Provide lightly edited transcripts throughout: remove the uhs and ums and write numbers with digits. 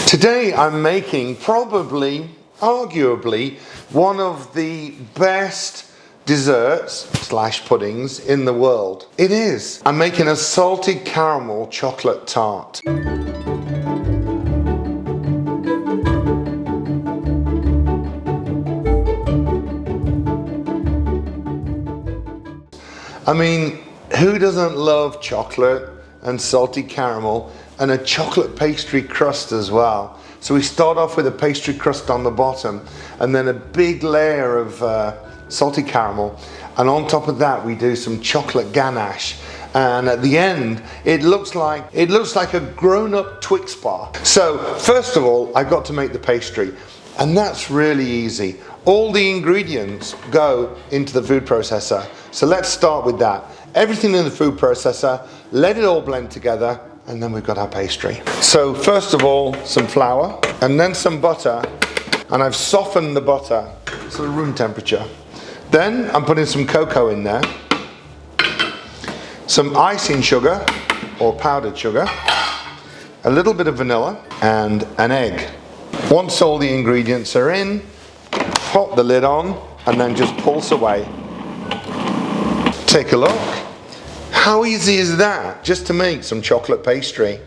Today I'm making probably, arguably, one of the best desserts / puddings in the world. It is. I'm making a salted caramel chocolate tart. I mean, who doesn't love chocolate and salted caramel and a chocolate pastry crust as well? So we start off with a pastry crust on the bottom and then a big layer of salted caramel, and on top of that we do some chocolate ganache, and at the end it looks like a grown-up Twix bar. So first of all, I've got to make the pastry, and that's really easy. All the ingredients go into the food processor. So let's start with that. Everything in the food processor, let it all blend together, and then we've got our pastry. So first of all, some flour, and then some butter, and I've softened the butter to room temperature. Then I'm putting some cocoa in there, some icing sugar, or powdered sugar, a little bit of vanilla, and an egg. Once all the ingredients are in, pop the lid on, and then just pulse away. Take a look. How easy is that, just to make some chocolate pastry?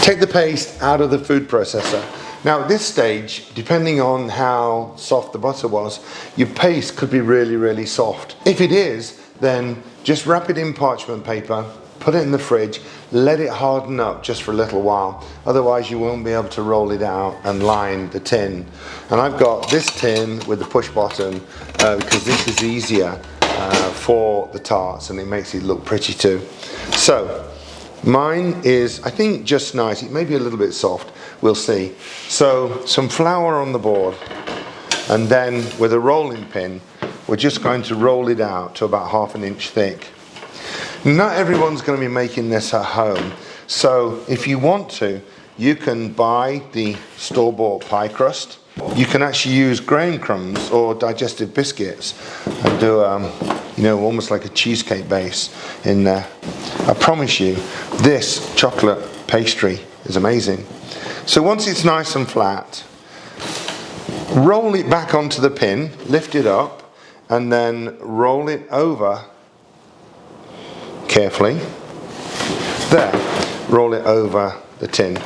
Take the paste out of the food processor. Now at this stage, depending on how soft the butter was, your paste could be really, really soft. If it is, then just wrap it in parchment paper, put it in the fridge, let it harden up just for a little while. Otherwise you won't be able to roll it out and line the tin. And I've got this tin with the push button because this is easier for the tarts, and it makes it look pretty too. So mine is, I think, just nice. It may be a little bit soft, we'll see. So some flour on the board, and then with a rolling pin we're just going to roll it out to about 1/2 inch thick. Not everyone's going to be making this at home, so if you want to, you can buy the store-bought pie crust. You can actually use graham crumbs or digestive biscuits and do almost like a cheesecake base in there. I promise you, this chocolate pastry is amazing. So once it's nice and flat, roll it back onto the pin, lift it up, and then roll it over carefully. There, roll it over the tin.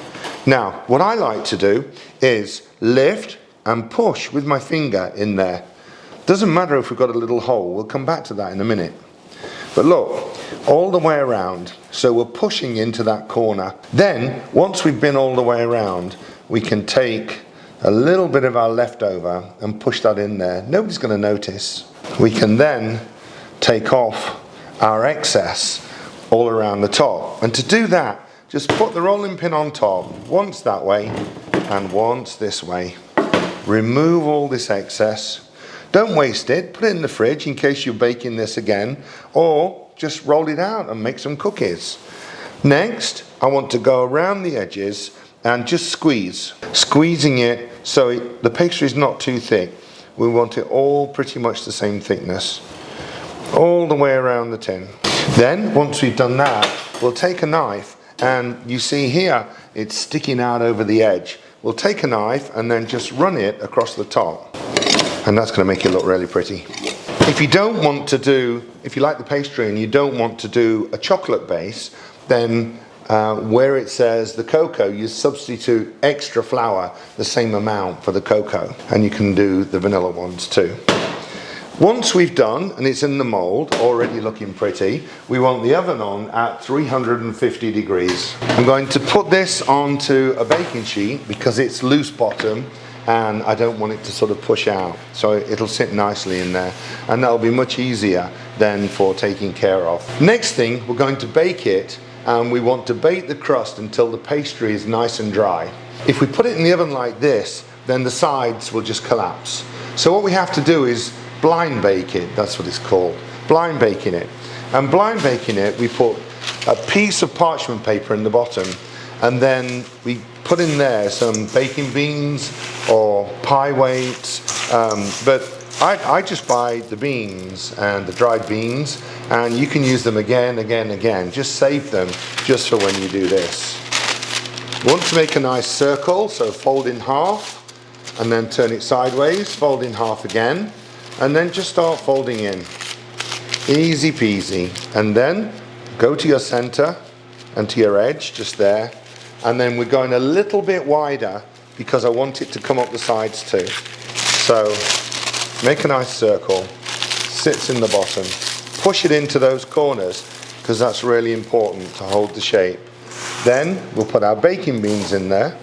Now, what I like to do is lift and push with my finger in there. Doesn't matter if we've got a little hole, we'll come back to that in a minute. But look, all the way around, so we're pushing into that corner. Then, once we've been all the way around, we can take a little bit of our leftover and push that in there. Nobody's going to notice. We can then take off our excess all around the top. And to do that, just put the rolling pin on top, once that way and once this way. Remove all this excess. Don't waste it, put it in the fridge in case you're baking this again, or just roll it out and make some cookies. Next, I want to go around the edges and just squeezing it so the pastry is not too thick. We want it all pretty much the same thickness, all the way around the tin. Then, once we've done that, we'll take a knife, and you see here, it's sticking out over the edge. We'll take a knife and then just run it across the top, and that's going to make it look really pretty. If you like the pastry and you don't want to do a chocolate base, then where it says the cocoa, you substitute extra flour, the same amount for the cocoa, and you can do the vanilla ones too. Once we've done, and it's in the mold, already looking pretty, we want the oven on at 350 degrees. I'm going to put this onto a baking sheet because it's loose bottom and I don't want it to sort of push out. So it'll sit nicely in there, and that'll be much easier then for taking care of. Next thing, we're going to bake it, and we want to bake the crust until the pastry is nice and dry. If we put it in the oven like this, then the sides will just collapse. So what we have to do is blind bake it, that's what it's called, blind baking it. And blind baking it, we put a piece of parchment paper in the bottom, and then we put in there some baking beans or pie weights, but I just buy the beans and the dried beans, and you can use them again. Just save them just for when you do this. Want to make a nice circle, so fold in half and then turn it sideways, fold in half again, and then just start folding in. Easy peasy. And then go to your center and to your edge, just there. And then we're going a little bit wider because I want it to come up the sides too. So make a nice circle, sits in the bottom. Push it into those corners because that's really important to hold the shape. Then we'll put our baking beans in there.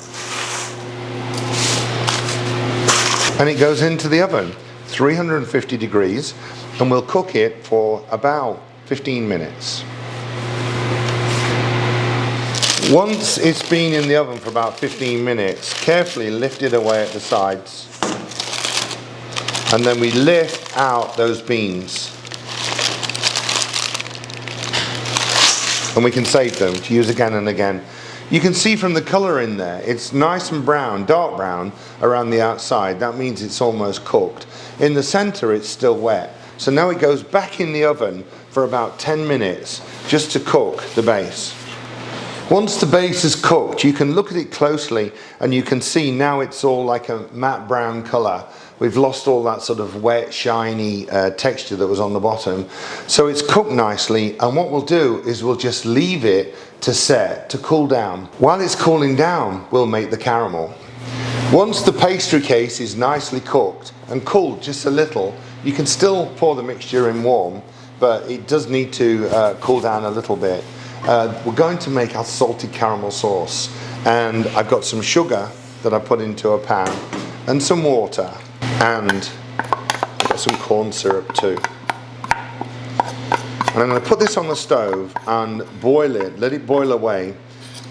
And it goes into the oven, 350 degrees, and we'll cook it for about 15 minutes. Once it's been in the oven for about 15 minutes, carefully lift it away at the sides. And then we lift out those beans. And we can save them to use again and again. You can see from the colour in there, it's nice and brown, dark brown around the outside. That means it's almost cooked. In the centre it's still wet. So now it goes back in the oven for about 10 minutes just to cook the base. Once the base is cooked, you can look at it closely and you can see now it's all like a matte brown colour. We've lost all that sort of wet, shiny texture that was on the bottom. So it's cooked nicely, and what we'll do is we'll just leave it to set, to cool down. While it's cooling down, we'll make the caramel. Once the pastry case is nicely cooked and cooled just a little, you can still pour the mixture in warm, but it does need to cool down a little bit. We're going to make our salted caramel sauce, and I've got some sugar that I put into a pan and some water, and I've got some corn syrup too. And I'm going to put this on the stove and boil it, let it boil away.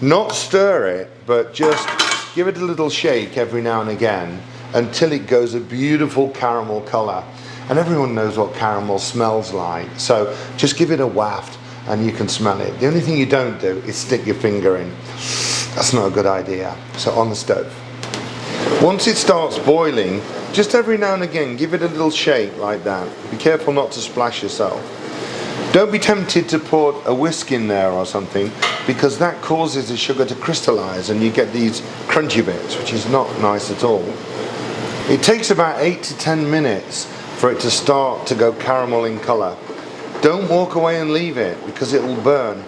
Not stir it, but just give it a little shake every now and again until it goes a beautiful caramel colour. And everyone knows what caramel smells like, so just give it a waft and you can smell it. The only thing you don't do is stick your finger in. That's not a good idea. So on the stove. Once it starts boiling, just every now and again give it a little shake like that. Be careful not to splash yourself. Don't be tempted to put a whisk in there or something, because that causes the sugar to crystallize and you get these crunchy bits, which is not nice at all. It takes about 8 to 10 minutes for it to start to go caramel in colour. Don't walk away and leave it because it will burn.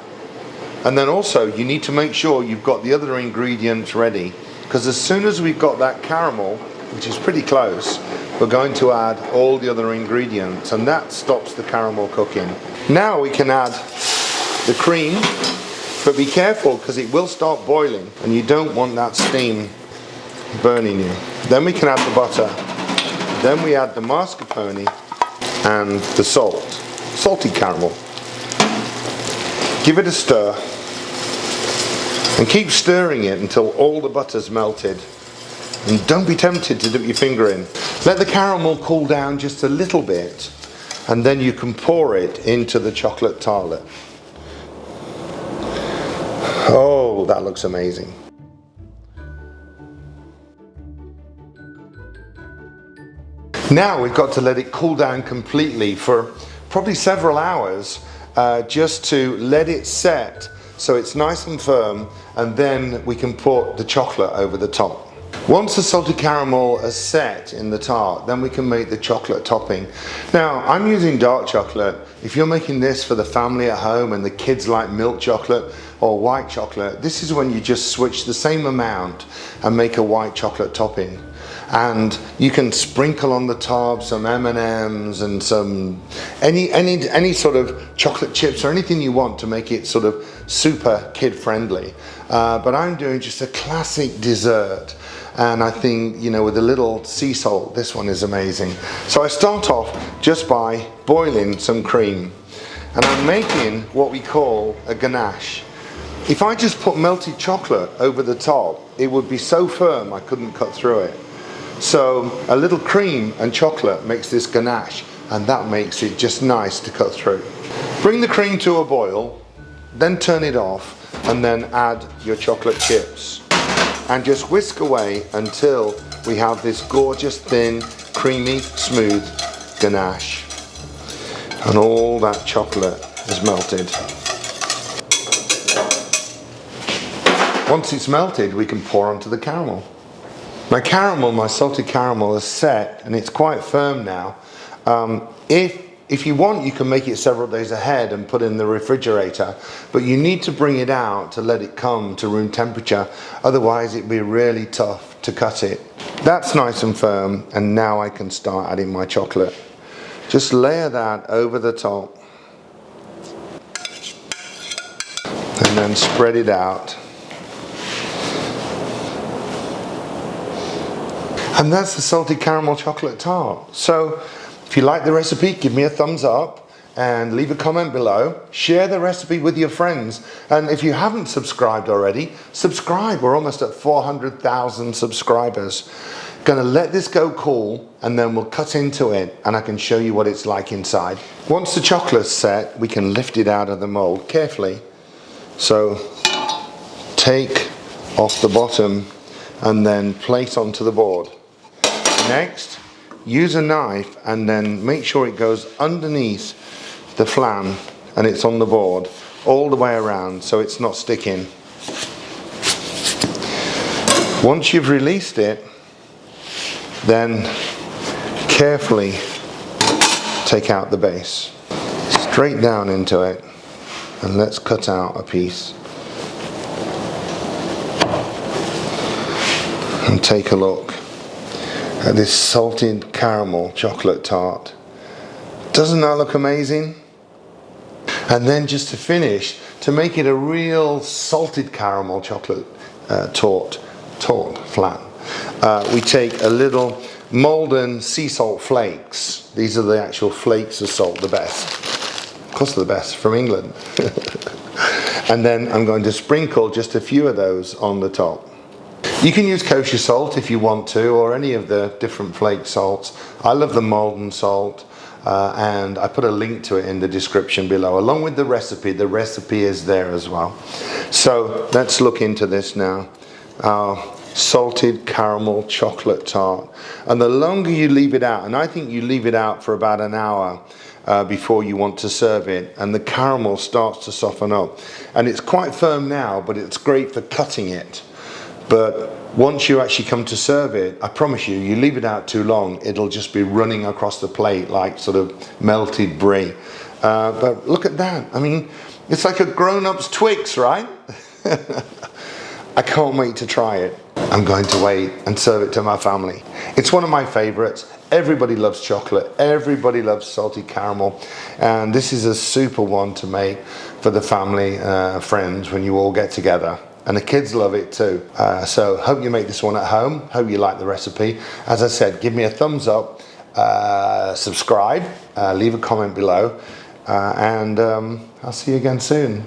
And then also you need to make sure you've got the other ingredients ready, because as soon as we've got that caramel, which is pretty close, we're going to add all the other ingredients, and that stops the caramel cooking. Now we can add the cream, but be careful because it will start boiling and you don't want that steam burning you. Then we can add the butter. Then we add the mascarpone and the salt, salted caramel. Give it a stir and keep stirring it until all the butter's melted. And don't be tempted to dip your finger in. Let the caramel cool down just a little bit, and then you can pour it into the chocolate tartlet. Oh, that looks amazing. Now we've got to let it cool down completely for probably several hours, just to let it set so it's nice and firm, and then we can put the chocolate over the top. Once the salted caramel is set in the tart, then we can make the chocolate topping. Now, I'm using dark chocolate. If you're making this for the family at home and the kids like milk chocolate or white chocolate, this is when you just switch the same amount and make a white chocolate topping. And you can sprinkle on the top some M&Ms and some any sort of chocolate chips or anything you want to make it sort of super kid friendly. But I'm doing just a classic dessert. And I think, you know, with a little sea salt, this one is amazing. So I start off just by boiling some cream. And I'm making what we call a ganache. If I just put melted chocolate over the top, it would be so firm I couldn't cut through it. So a little cream and chocolate makes this ganache, and that makes it just nice to cut through. Bring the cream to a boil, then turn it off, and then add your chocolate chips. And just whisk away until we have this gorgeous, thin, creamy, smooth ganache. And all that chocolate is melted. Once it's melted, we can pour onto the caramel. My salted caramel is set and it's quite firm now. If you want, you can make it several days ahead and put it in the refrigerator, but you need to bring it out to let it come to room temperature, otherwise it'd be really tough to cut it. That's nice and firm, and now I can start adding my chocolate. Just layer that over the top and then spread it out. And that's the salted caramel chocolate tart. So if you like the recipe, give me a thumbs up and leave a comment below. Share the recipe with your friends. And if you haven't subscribed already, subscribe. We're almost at 400,000 subscribers. Gonna let this go cool and then we'll cut into it and I can show you what it's like inside. Once the chocolate's set, we can lift it out of the mold carefully. So take off the bottom and then place onto the board. Next, use a knife and then make sure it goes underneath the flan and it's on the board all the way around so it's not sticking. Once you've released it, then carefully take out the base. Straight down into it and let's cut out a piece. And take a look at this salted caramel chocolate tart. Doesn't that look amazing? And then just to finish, to make it a real salted caramel chocolate tart flan, we take a little molten sea salt flakes. These are the actual flakes of salt, the best. Of course they're the best, from England. And then I'm going to sprinkle just a few of those on the top. You can use kosher salt if you want to, or any of the different flake salts. I love the molten salt, and I put a link to it in the description below, along with the recipe. The recipe is there as well. So let's look into this now. Our salted caramel chocolate tart. And the longer you leave it out, and I think you leave it out for about an hour before you want to serve it, and the caramel starts to soften up. And it's quite firm now, but it's great for cutting it. But once you actually come to serve it, I promise you, you leave it out too long, it'll just be running across the plate like sort of melted brie. But look at that. I mean, it's like a grown-up's Twix, right? I can't wait to try it. I'm going to wait and serve it to my family. It's one of my favorites. Everybody loves chocolate. Everybody loves salted caramel. And this is a super one to make for the family, friends, when you all get together. And the kids love it too. So hope you make this one at home. Hope you like the recipe. As I said, give me a thumbs up, subscribe, leave a comment below, and I'll see you again soon.